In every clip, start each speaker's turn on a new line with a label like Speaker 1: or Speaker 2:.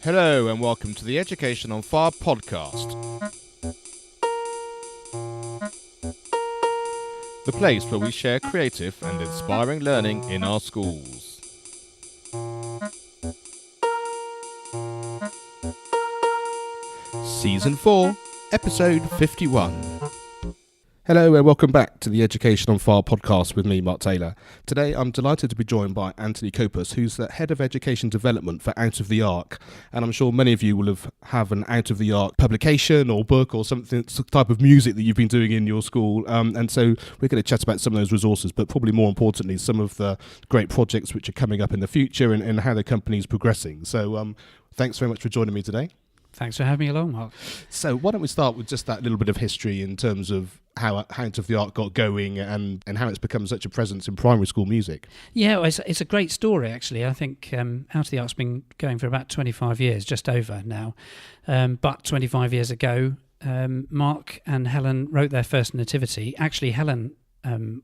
Speaker 1: Hello and welcome to the Education on Fire podcast. The place where we share creative and inspiring learning in our schools. Season 4, Episode 51. Hello and welcome back to the Education on Fire podcast with me, Mark Taylor. Today I'm delighted to be joined by Anthony Kopus, who's the Head of Education Development for Out of the Arc. And I'm sure many of you will have an Out of the Arc publication or book or something, some type of music that you've been doing in your school. And so we're going to chat about some of those resources, but probably more importantly, some of the great projects which are coming up in the future and how the company's progressing. So thanks very much for joining me today.
Speaker 2: Thanks for having me along, Mark.
Speaker 1: So why don't we start with just that little bit of history in terms of how Out of the Arc got going and how it's become such a presence in primary school music.
Speaker 2: Yeah, well, it's a great story, actually. I think Out of the Arc's been going for about 25 years, just over now. But 25 years ago, Mark and Helen wrote their first nativity. Actually, Helen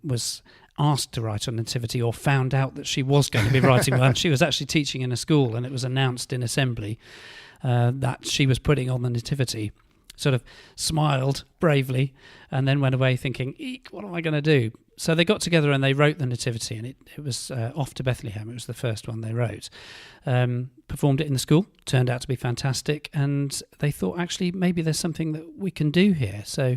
Speaker 2: was asked to write a nativity or found out that she was going to be writing one. She was actually teaching in a school and it was announced in assembly that she was putting on the nativity, sort of smiled bravely and then went away thinking, eek, what am I going to do? So they got together and they wrote the nativity, and it was Off to Bethlehem. It was the first one they wrote. Performed it in the school, turned out to be fantastic, and they thought actually maybe there's something that we can do here. So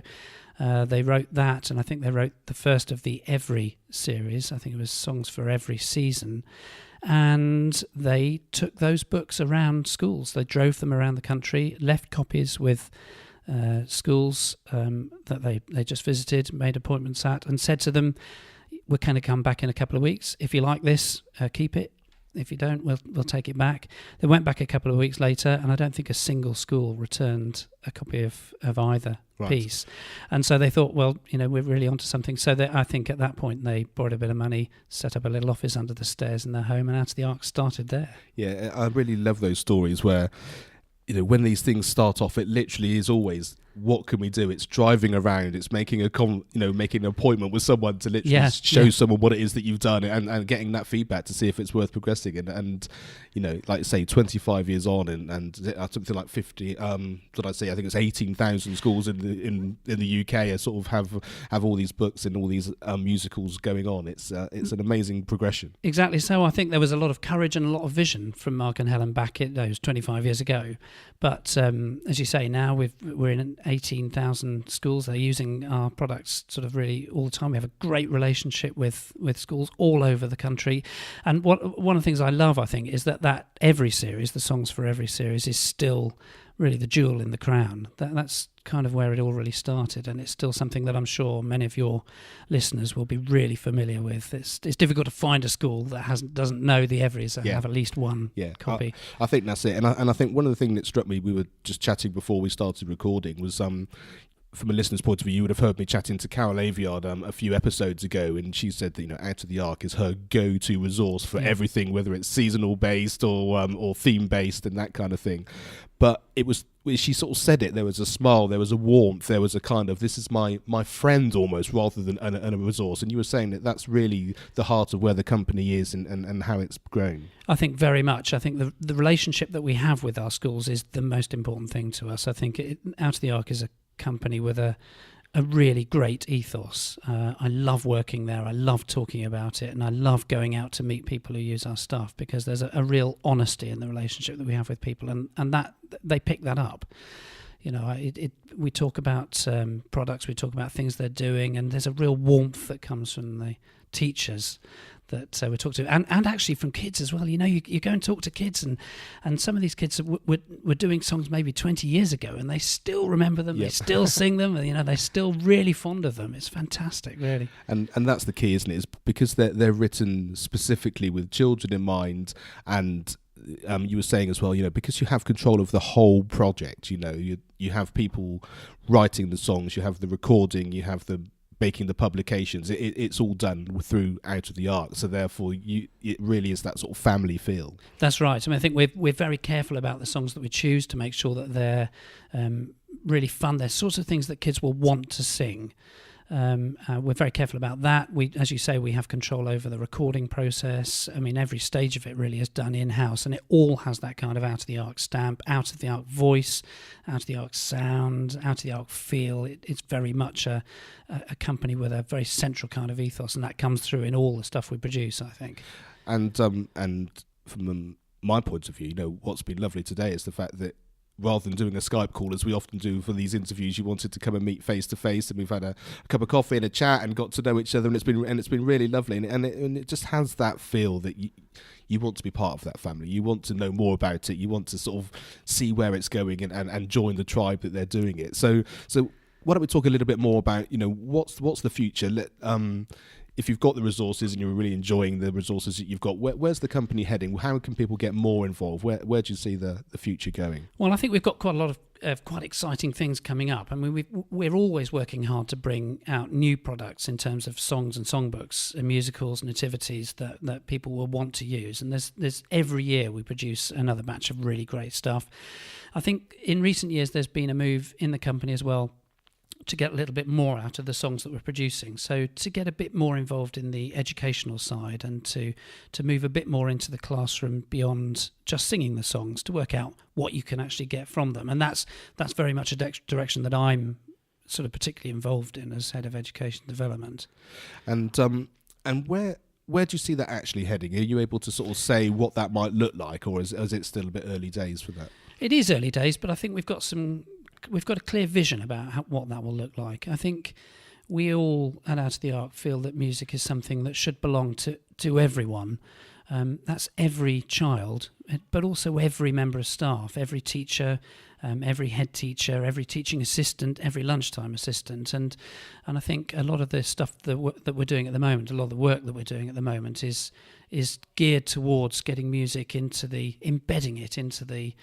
Speaker 2: they wrote that, and I think they wrote the first of the Every series. I think it was Songs for Every Season. And they took those books around schools. They drove them around the country, left copies with schools that they just visited, made appointments at, and said to them, we're going to come back in a couple of weeks. If you like this, keep it. If you don't, we'll take it back. They went back a couple of weeks later, and I don't think a single school returned a copy of either piece. And so they thought, well, we're really onto something. So I think at that point they borrowed a bit of money, set up a little office under the stairs in their home, and Out of the Arc started there. Yeah,
Speaker 1: I really love those stories where, when these things start off, it literally is always, what can we do? It's driving around, it's making making an appointment with someone to literally show someone what it is that you've done and getting that feedback to see if it's worth progressing. And like say 25 years on and something like 50, I think it's 18,000 schools in the UK sort of have all these books and all these musicals going on. It's an amazing progression.
Speaker 2: Exactly. So I think there was a lot of courage and a lot of vision from Mark and Helen back in those 25 years ago. But as you say, now we're in 18,000 schools. They're using our products sort of really all the time. We have a great relationship with schools all over the country. And one of the things I love, I think, is that Every series, the Songs for Every series, is still really the jewel in the crown. That's kind of where it all really started, and it's still something that I'm sure many of your listeners will be really familiar with. It's difficult to find a school that doesn't know the Everys and have at least one copy.
Speaker 1: I think that's it, and I think one of the things that struck me, we were just chatting before we started recording, was from a listener's point of view, you would have heard me chatting to Carol Aviard a few episodes ago, and she said that Out of the Arc is her go-to resource for everything, whether it's seasonal based or theme based and that kind of thing. But it was, she sort of said it, there was a smile, there was a warmth, there was a kind of, this is my friend almost, rather than a resource. And you were saying that that's really the heart of where the company is and how it's grown.
Speaker 2: I think very much. I think the relationship that we have with our schools is the most important thing to us. I think Out of the Arc is a company with a really great ethos. I love working there. I love talking about it, and I love going out to meet people who use our stuff, because there's a real honesty in the relationship that we have with people, and that they pick that up. We talk about products, we talk about things they're doing, and there's a real warmth that comes from the teachers that we talk to, and actually from kids as well. You go and talk to kids, and some of these kids were doing songs maybe 20 years ago, and they still remember them. They still sing them, and they're still really fond of them. It's fantastic, really.
Speaker 1: And that's the key, isn't it? It's because they're written specifically with children in mind, and you were saying as well, because you have control of the whole project. You have people writing the songs, you have the recording, you have the making the publications. It's all done through Out of the Arc, so therefore it really is that sort of family feel.
Speaker 2: That's right. I think we're very careful about the songs that we choose to make sure that they're really fun. They're sorts of things that kids will want to sing. We're very careful about that. As you say, we have control over the recording process. I mean, every stage of it really is done in-house, and it all has that kind of out-of-the-arc stamp, out-of-the-arc voice, out-of-the-arc sound, out-of-the-arc feel. It's very much a company with a very central kind of ethos, and that comes through in all the stuff we produce, I think.
Speaker 1: And from my point of view, what's been lovely today is the fact that rather than doing a Skype call, as we often do for these interviews, you wanted to come and meet face to face, and we've had a cup of coffee and a chat and got to know each other, and it's been really lovely, and it just has that feel that you want to be part of that family. You want to know more about it. You want to sort of see where it's going and join the tribe that they're doing it. So why don't we talk a little bit more about what's the future? If you've got the resources and you're really enjoying the resources that you've got, where's the company heading? How can people get more involved? Where do you see the future going?
Speaker 2: Well, I think we've got quite a lot of quite exciting things coming up. I mean, we're always working hard to bring out new products in terms of songs and songbooks and musicals, nativities that people will want to use. And there's every year we produce another batch of really great stuff. I think in recent years there's been a move in the company as well to get a little bit more out of the songs that we're producing. So to get a bit more involved in the educational side and to move a bit more into the classroom beyond just singing the songs, to work out what you can actually get from them. And that's very much a direction that I'm sort of particularly involved in as head of education development. And
Speaker 1: where do you see that actually heading? Are you able to sort of say what that might look like, or is it still a bit early days for that?
Speaker 2: It is early days, but I think we've got a clear vision about what that will look like. I think we all at Out of the Arc feel that music is something that should belong to everyone. That's every child, but also every member of staff, every teacher, every head teacher, every teaching assistant, every lunchtime assistant. And I think a lot of the stuff that we're doing at the moment, a lot of the work that we're doing at the moment is geared towards getting music embedding it into the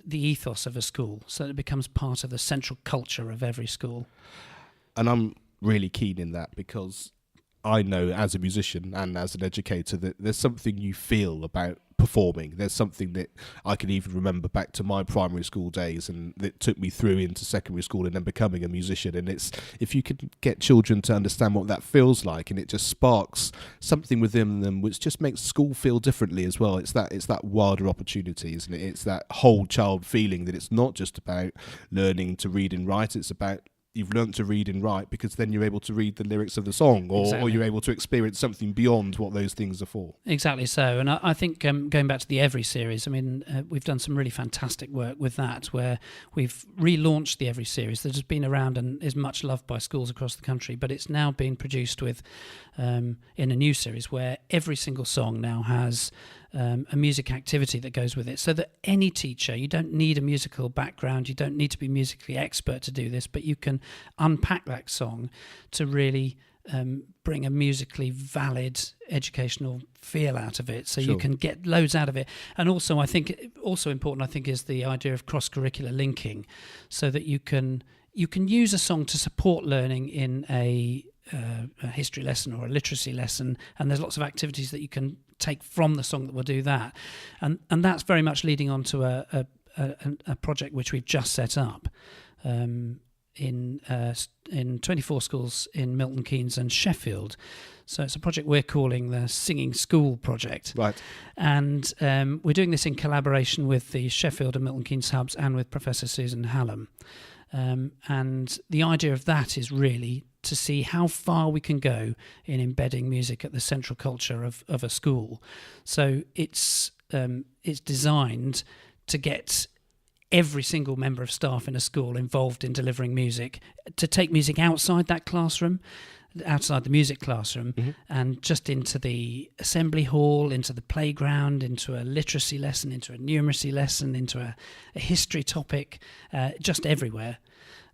Speaker 2: ethos of a school, so that it becomes part of the central culture of every school.
Speaker 1: And I'm really keen in that, because I know as a musician and as an educator that there's something you feel about performing. There's something that I can even remember back to my primary school days, and that took me through into secondary school and then becoming a musician. And it's, if you can get children to understand what that feels like, and it just sparks something within them which just makes school feel differently as well. It's that wilder opportunity, isn't it? It's that whole child feeling that it's not just about learning to read and write, it's about you've learned to read and write because then you're able to read the lyrics of the song, or you're able to experience something beyond what those things are for. Exactly
Speaker 2: so. And I think going back to the Every series, I mean, we've done some really fantastic work with that, where we've relaunched the Every series that has been around and is much loved by schools across the country, but it's now being produced with in a new series where every single song now has a music activity that goes with it, so that any teacher, you don't need a musical background, you don't need to be musically expert to do this, but you can unpack that song to really bring a musically valid educational feel out of it, so you can get loads out of it. And also, I think also important, is the idea of cross-curricular linking, so that you can use a song to support learning in a history lesson or a literacy lesson, and there's lots of activities that you can take from the song that will do that, and that's very much leading on to a project which we've just set up in 24 schools in Milton Keynes and Sheffield. So it's a project we're calling the Singing School Project.
Speaker 1: Right.
Speaker 2: And we're doing this in collaboration with the Sheffield and Milton Keynes hubs and with Professor Susan Hallam. And the idea of that is really to see how far we can go in embedding music at the central culture of a school. So it's designed to get every single member of staff in a school involved in delivering music, to take music outside that classroom, outside the music classroom, and just into the assembly hall, into the playground, into a literacy lesson, into a numeracy lesson, into a history topic, just everywhere.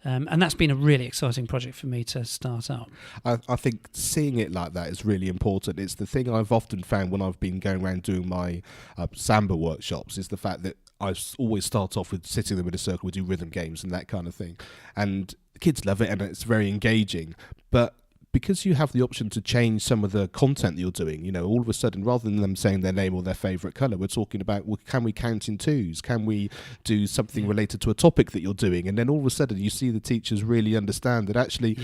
Speaker 2: And that's been a really exciting project for me to start up.
Speaker 1: I think seeing it like that is really important. It's the thing I've often found when I've been going around doing my samba workshops, is the fact that I always start off with sitting them in a circle, we do rhythm games and that kind of thing. And kids love it and it's very engaging. But because you have the option to change some of the content that you're doing, all of a sudden, rather than them saying their name or their favourite colour, we're talking about, well, can we count in twos? Can we do something related to a topic that you're doing? And then all of a sudden you see the teachers really understand that actually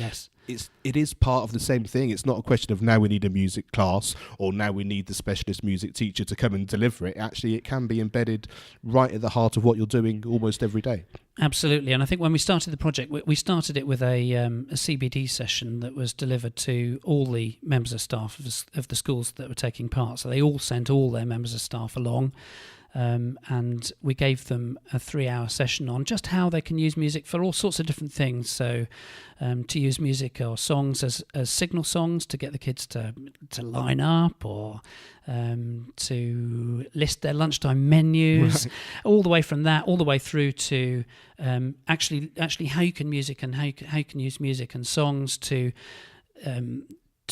Speaker 1: it is part of the same thing. It's not a question of now we need a music class or now we need the specialist music teacher to come and deliver it. Actually, it can be embedded right at the heart of what you're doing almost every day.
Speaker 2: Absolutely, and I think when we started the project, we started it with a CBD session that was delivered to all the members of staff of the schools that were taking part. So they all sent all their members of staff along. And we gave them a 3-hour session on just how they can use music for all sorts of different things. So to use music or songs as signal songs to get the kids to line up, or to list their lunchtime menus, right. All the way from that, all the way through to actually how you can music and how you can use music and songs to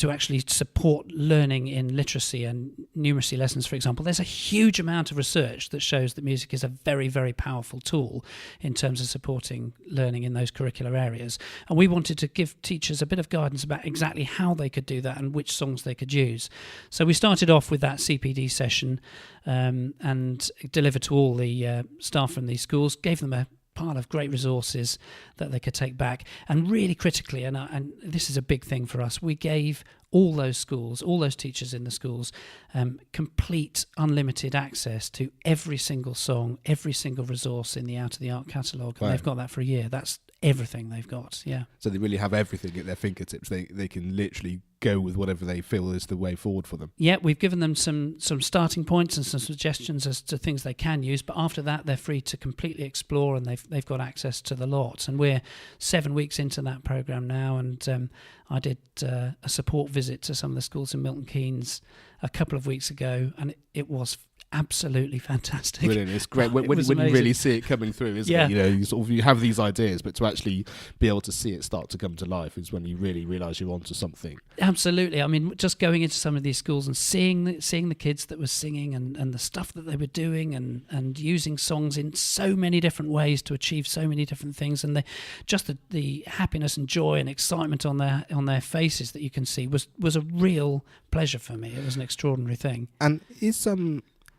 Speaker 2: actually support learning in literacy and numeracy lessons, for example. There's a huge amount of research that shows that music is a very, very powerful tool in terms of supporting learning in those curricular areas. And we wanted to give teachers a bit of guidance about exactly how they could do that and which songs they could use. So we started off with that CPD session and delivered to all the staff from these schools, gave them a pile of great resources that they could take back, and really critically, and this is a big thing for us, we gave all those schools, all those teachers in the schools, complete unlimited access to every single song, every single resource in the Out of the Arc catalogue. Wow. And they've got that for a year. That's everything they've got. Yeah.
Speaker 1: So they really have everything at their fingertips. They can literally go with whatever they feel is the way forward for them.
Speaker 2: Yeah, we've given them some starting points and some suggestions as to things they can use, but after that they're free to completely explore, and they've got access to the lot. And we're 7 weeks into that programme now, and I did a support visit to some of the schools in Milton Keynes a couple of weeks ago, and it was absolutely fantastic.
Speaker 1: Brilliant. It's great when you really see it coming through, isn't it? You know, you have these ideas, but to actually be able to see it start to come to life is when you really realise you're onto something.
Speaker 2: Absolutely. I mean, just going into some of these schools and seeing the kids that were singing and the stuff that they were doing and using songs in so many different ways to achieve so many different things, and the happiness and joy and excitement on their faces that you can see was a real pleasure for me. It was an extraordinary thing.
Speaker 1: And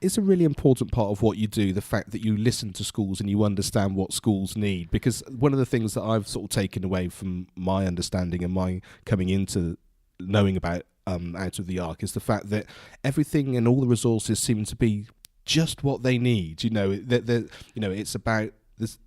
Speaker 1: it's a really important part of what you do, the fact that you listen to schools and you understand what schools need. Because one of the things that I've sort of taken away from my understanding and my coming into knowing about Out of the Arc is the fact that everything and all the resources seem to be just what they need. You know, it's about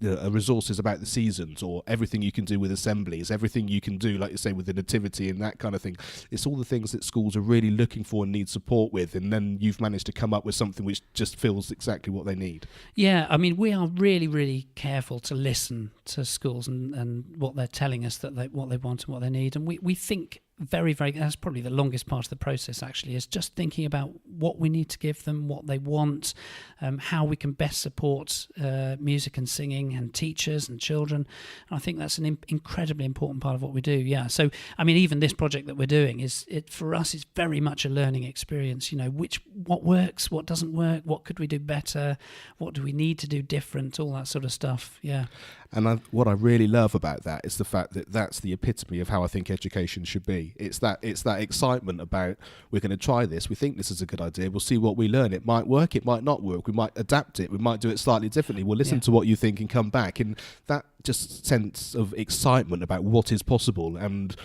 Speaker 1: a resource is about the seasons, or everything you can do with assemblies, everything you can do, like you say, with the nativity and that kind of thing. It's all the things that schools are really looking for and need support with, and then you've managed to come up with something which just feels exactly what they need. Yeah,
Speaker 2: I mean, we are really, really careful to listen to schools and what they're telling us, what they want and what they need, and we think very, very, that's probably the longest part of the process actually, is just thinking about what we need to give them, what they want, how we can best support music and singing and teachers and children. And I think that's an incredibly important part of what we do. Yeah. So, I mean, even this project that we're doing for us is very much a learning experience. You know, what works, what doesn't work, what could we do better, what do we need to do different, all that sort of stuff. Yeah.
Speaker 1: And what I really love about that is the fact that that's the epitome of how I think education should be. It's that excitement about, we're going to try this, we think this is a good idea, we'll see what we learn. It might work, it might not work, we might adapt it, we might do it slightly differently, we'll listen to what you think and come back. And that just sense of excitement about what is possible, and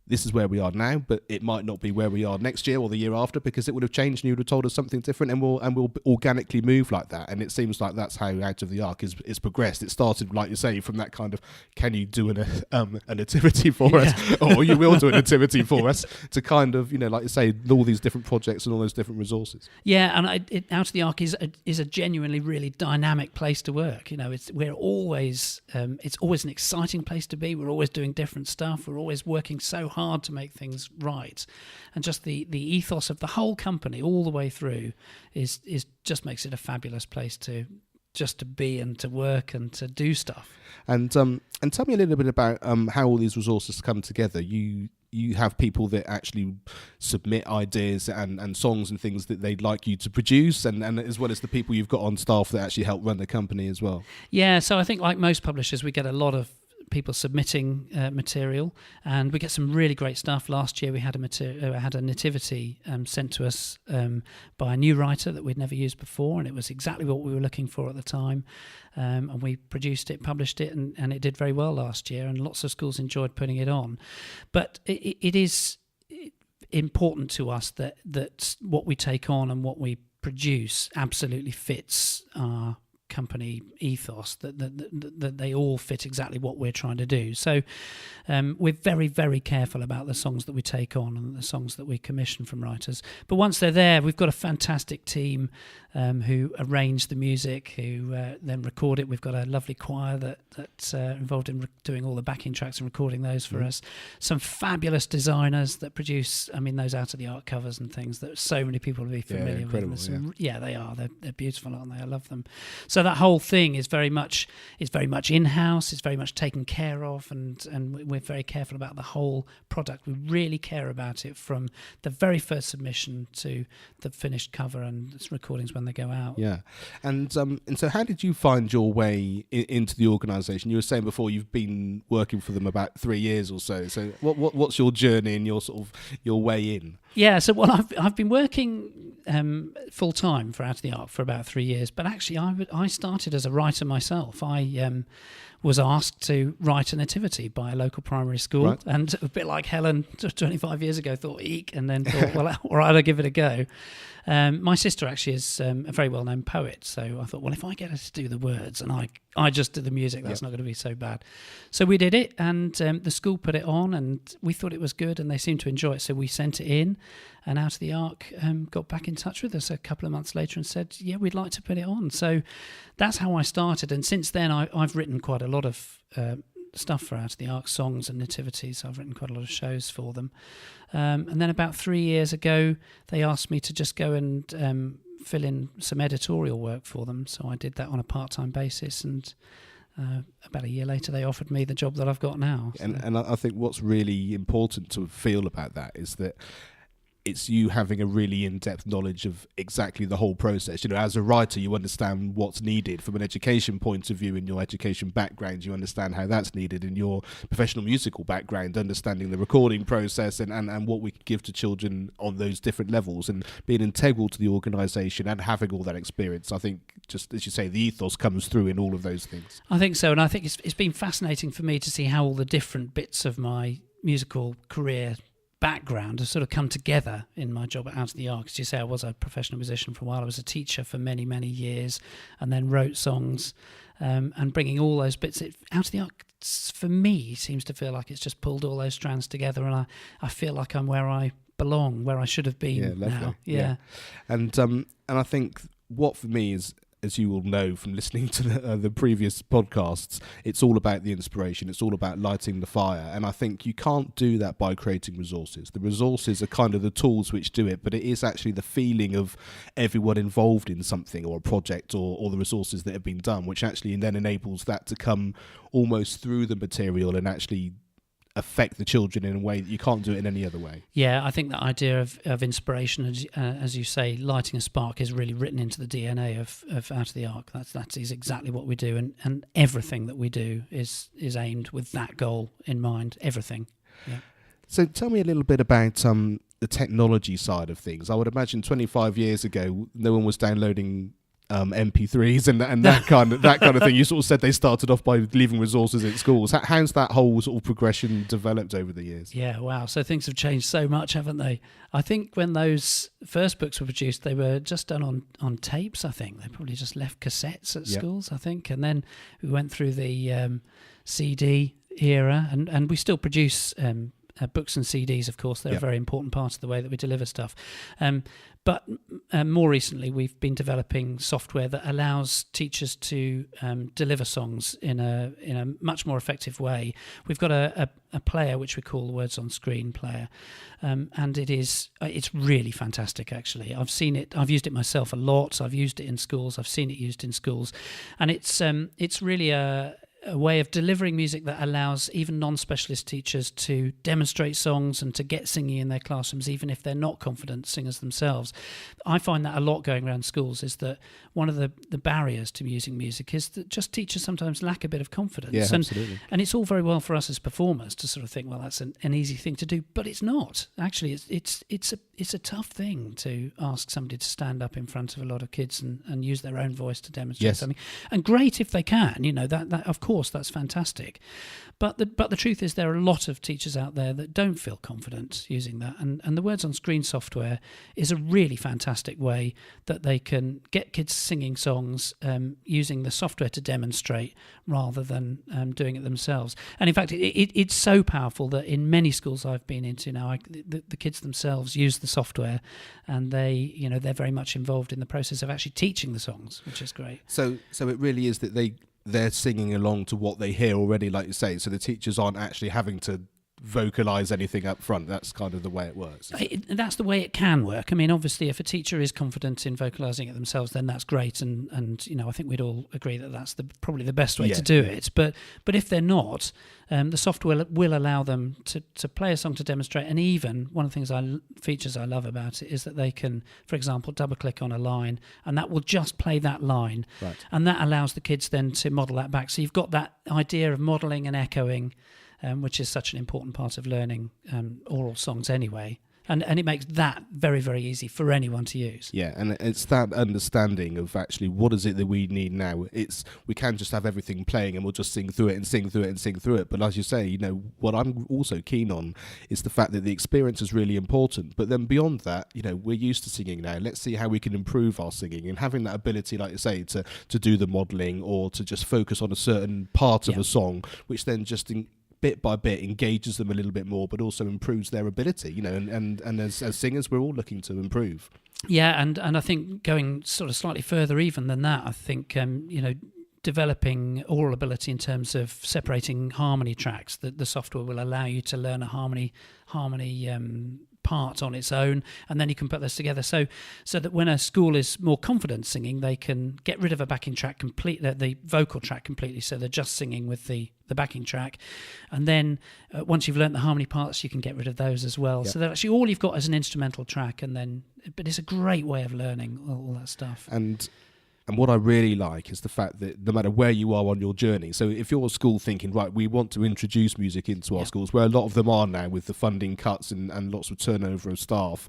Speaker 1: this is where we are now, but it might not be where we are next year or the year after, because it would have changed and you would have told us something different, and we'll organically move like that. And it seems like that's how Out of the Arc is progressed. It started, like you say, from that kind of, can you do a nativity for us, or you will do a nativity for us, to kind of, you know, like you say, all these different projects and all those different resources.
Speaker 2: Yeah, and Out of the Arc is a genuinely really dynamic place to work. You know, it's always an exciting place to be. We're always doing different stuff. We're always working so hard to make things right, and just the ethos of the whole company all the way through is just makes it a fabulous place to be and to work and to do stuff.
Speaker 1: And tell me a little bit about how all these resources come together. You have people that actually submit ideas and songs and things that they'd like you to produce, and as well as the people you've got on staff that actually help run the company as well.
Speaker 2: Yeah, so I think like most publishers, we get a lot of people submitting material, and we get some really great stuff. Last year we had a nativity sent to us by a new writer that we'd never used before, and it was exactly what we were looking for at the time. And we produced it, published it, and it did very well last year, and lots of schools enjoyed putting it on. But it is important to us that what we take on and what we produce absolutely fits our company ethos, that they all fit exactly what we're trying to do. So we're very, very careful about the songs that we take on and the songs that we commission from writers. But once they're there, we've got a fantastic team who arrange the music, who then record it. We've got a lovely choir that's involved in doing all the backing tracks and recording those for us. Some fabulous designers that produce, those out-of-the-art covers and things that so many people will be familiar with. Yeah, they are. They're beautiful, aren't they? I love them. So that whole thing is very much in-house. It's very much taken care of, and we're very careful about the whole product. We really care about it from the very first submission to the finished cover and recordings when they go out.
Speaker 1: Yeah, and so how did you find your way into the organisation? You were saying before you've been working for them about 3 years or so. So what's your journey and your way in?
Speaker 2: Yeah, so I've been working full time for Out of the Ark for about 3 years, but actually I started as a writer myself. I was asked to write a nativity by a local primary school, right. And a bit like Helen 25 years ago, thought eek, and then thought, well, all right, I'll give it a go. My sister actually is a very well-known poet, so I thought, well, if I get her to do the words and I just do the music, that's not going to be so bad. So we did it, and the school put it on, and we thought it was good, and they seemed to enjoy it, so we sent it in, and Out of the Ark got back in touch with us a couple of months later and said, yeah, we'd like to put it on. So that's how I started, and since then I've written quite a lot of stuff for Out of the Ark, songs and nativities. I've written quite a lot of shows for them. And then about 3 years ago, they asked me to just go and fill in some editorial work for them. So I did that on a part-time basis, and about a year later, they offered me the job that I've got now. So.
Speaker 1: And I think what's really important to feel about that is that it's you having a really in-depth knowledge of exactly the whole process. You know, as a writer, you understand what's needed from an education point of view in your education background. You understand how that's needed in your professional musical background, understanding the recording process and what we can give to children on those different levels, and being integral to the organisation and having all that experience. I think, just as you say, the ethos comes through in all of those things.
Speaker 2: I think so, and I think it's been fascinating for me to see how all the different bits of my musical career background has sort of come together in my job at Out of the Ark. As you say, I was a professional musician for a while. I was a teacher for many, many years, and then wrote songs, and bringing all those bits. Out of the Ark, for me, seems to feel like it's just pulled all those strands together, and I feel like I'm where I belong, where I should have been now. Yeah.
Speaker 1: And I think what for me is, as you will know from listening to the previous podcasts, it's all about the inspiration. It's all about lighting the fire. And I think you can't do that by creating resources. The resources are kind of the tools which do it, but it is actually the feeling of everyone involved in something or a project or the resources that have been done, which actually then enables that to come almost through the material and actually affect the children in a way that you can't do it in any other way.
Speaker 2: Yeah, I think that idea of inspiration, as you say, lighting a spark, is really written into the DNA of Out of the Ark. That is exactly what we do, and everything that we do is aimed with that goal in mind. Everything. Yeah.
Speaker 1: So tell me a little bit about the technology side of things. I would imagine 25 years ago, no one was downloading MP3s and that kind of thing. You sort of said they started off by leaving resources at schools. How's that whole sort of progression developed over the years?
Speaker 2: Yeah, wow. So things have changed so much, haven't they? I think when those first books were produced, they were just done on tapes, I think. They probably just left cassettes at schools, I think. And then we went through the CD era, and we still produce books and CDs, of course. They're a very important part of the way that we deliver stuff. But more recently, we've been developing software that allows teachers to deliver songs in a much more effective way. We've got a player which we call the Words on Screen player, and it's really fantastic. Actually, I've seen it. I've used it myself a lot. I've used it in schools. I've seen it used in schools, and it's really a a way of delivering music that allows even non-specialist teachers to demonstrate songs and to get singing in their classrooms, even if they're not confident singers themselves. I find that a lot going around schools, is that one of the barriers to using music is that just teachers sometimes lack a bit of confidence.
Speaker 1: Yeah,
Speaker 2: and,
Speaker 1: absolutely.
Speaker 2: And it's all very well for us as performers to sort of think, well, that's an easy thing to do, but it's not. Actually, it's a tough thing to ask somebody to stand up in front of a lot of kids and use their own voice to demonstrate something. And great if they can, that of course that's fantastic. But the truth is there are a lot of teachers out there that don't feel confident using that. And the Words on Screen software is a really fantastic way that they can get kids singing songs using the software to demonstrate rather than doing it themselves. And in fact, it's so powerful that in many schools I've been into now, the kids themselves use the software, and they're very much involved in the process of actually teaching the songs, which is great.
Speaker 1: So it really is that they're singing along to what they hear already, like you say, so the teachers aren't actually having to vocalize anything up front. That's kind of the way it works.
Speaker 2: That's the way it can work. I mean, obviously, if a teacher is confident in vocalizing it themselves, then that's great, and I think we'd all agree that that's probably the best way to do it. But if they're not, the software will allow them to play a song to demonstrate. And even one of the features I love about it is that they can, for example, double click on a line, and that will just play that line,
Speaker 1: right.
Speaker 2: And that allows the kids then to model that back. So you've got that idea of modeling and echoing, which is such an important part of learning oral songs anyway. And it makes that very, very easy for anyone to use.
Speaker 1: Yeah, and it's that understanding of actually what is it that we need now. We can just have everything playing and we'll just sing through it and sing through it and sing through it. But as you say, what I'm also keen on is the fact that the experience is really important. But then beyond that, we're used to singing now. Let's see how we can improve our singing, and having that ability, like you say, to do the modelling or to just focus on a certain part of a song, which then just bit by bit engages them a little bit more, but also improves their ability, and as singers we're all looking to improve.
Speaker 2: Yeah, and I think going sort of slightly further even than that, I think developing oral ability in terms of separating harmony tracks, that the software will allow you to learn a harmony part on its own, and then you can put those together so that when a school is more confident singing, they can get rid of a backing track completely, the vocal track completely, so they're just singing with the backing track, and then once you've learnt the harmony parts, you can get rid of those as well. Yep. So that actually all you've got is an instrumental track, but it's a great way of learning all that stuff.
Speaker 1: And what I really like is the fact that no matter where you are on your journey, so if you're a school thinking, right, we want to introduce music into our schools, where a lot of them are now with the funding cuts and lots of turnover of staff,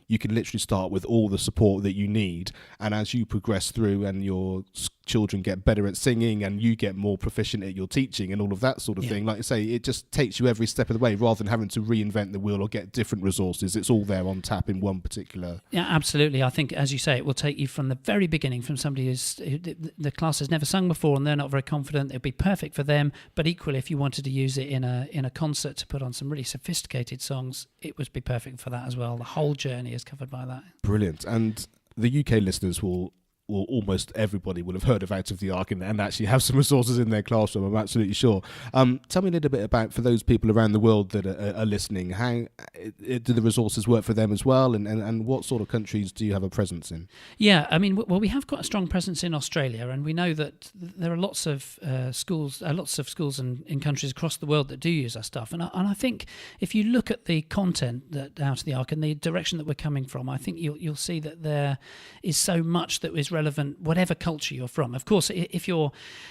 Speaker 1: you can literally start with all the support that you need. And as you progress through and your children get better at singing and you get more proficient at your teaching and all of that sort of thing, like you say, it just takes you every step of the way rather than having to reinvent the wheel or get different resources. It's all there on tap in one particular...
Speaker 2: Yeah, absolutely. I think, as you say, it will take you from the very beginning, from somebody who the class has never sung before and they're not very confident. It'll be perfect for them, but equally, if you wanted to use it in a concert to put on some really sophisticated songs, it would be perfect for that as well. The whole journey is covered by that.
Speaker 1: Brilliant. And the UK listeners will almost everybody will have heard of Out of the Ark and actually have some resources in their classroom, I'm absolutely sure. Tell me a little bit about, for those people around the world that are listening, how do the resources work for them as well, and what sort of countries do you have a presence in? Yeah,
Speaker 2: I mean, well, we have got a strong presence in Australia, and we know that there are lots of schools in countries across the world that do use our stuff. And I think if you look at the content that Out of the Ark and the direction that we're coming from, I think you'll see that there is so much that is relevant, whatever culture you're from. Of course, if you're,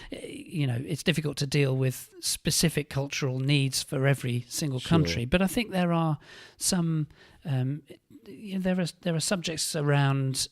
Speaker 2: it's difficult to deal with specific cultural needs for every single country. But I think there are some, there are subjects around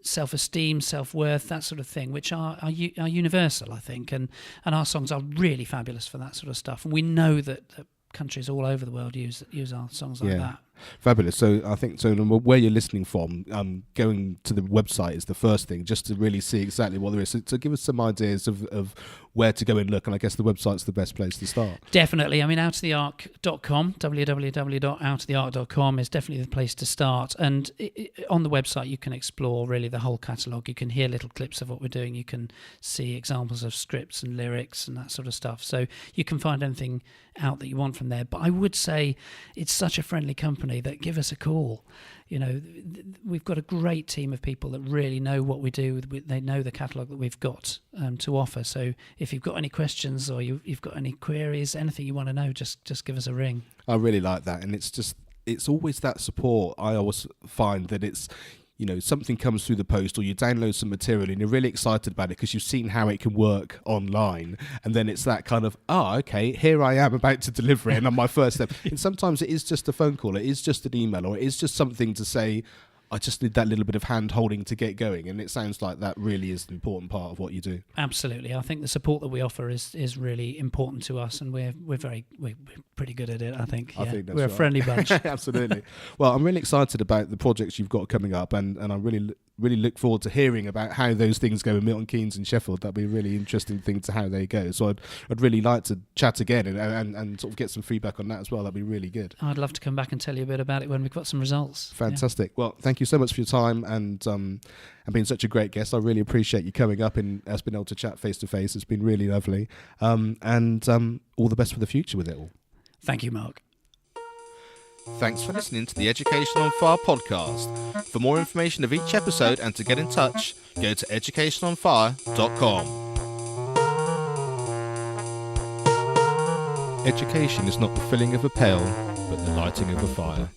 Speaker 2: self-esteem, self-worth, that sort of thing, which are universal, I think, and our songs are really fabulous for that sort of stuff. And we know that countries all over the world use our songs like that.
Speaker 1: Fabulous. So I think where you're listening from, going to the website is the first thing, just to really see exactly what there is. So give us some ideas of where to go and look, and I guess the website's the best place to start.
Speaker 2: Definitely. I mean, outoftheark.com, www.outoftheark.com is definitely the place to start. And on the website, you can explore really the whole catalogue. You can hear little clips of what we're doing. You can see examples of scripts and lyrics and that sort of stuff. So you can find anything out that you want from there. But I would say it's such a friendly company. company, that give us a call. You know, we've got a great team of people that really know what we do. They know the catalogue that we've got to offer. So if you've got any questions or you've got any queries, anything you want to know, just give us a ring.
Speaker 1: I really like that, and it's always that support. I always find that it's, you know, something comes through the post or you download some material and you're really excited about it because you've seen how it can work online, and then it's that kind of, okay, here I am about to deliver it and on my first step. And sometimes it is just a phone call, it is just an email, or it is just something to say, I just need that little bit of hand holding to get going. And it sounds like that really is an important part of what you do.
Speaker 2: Absolutely. I think the support that we offer is really important to us, and we're pretty good at it, I think.
Speaker 1: I think that's
Speaker 2: we're
Speaker 1: right.
Speaker 2: A friendly bunch.
Speaker 1: Absolutely. Well, I'm really excited about the projects you've got coming up, and I really look forward to hearing about how those things go in Milton Keynes and Sheffield. That'd be a really interesting thing to how they go. So I'd really like to chat again and sort of get some feedback on that as well. That'd be really good.
Speaker 2: I'd love to come back and tell you a bit about it when we've got some results.
Speaker 1: Fantastic. Yeah. Well, thank you so much for your time and being such a great guest. I really appreciate you coming up and us being able to chat face to face. It's been really lovely. And all the best for the future with it all.
Speaker 2: Thank you, Mark.
Speaker 1: Thanks for listening to the Education on Fire podcast. For more information of each episode and to get in touch, go to educationonfire.com. Education is not the filling of a pail, but the lighting of a fire.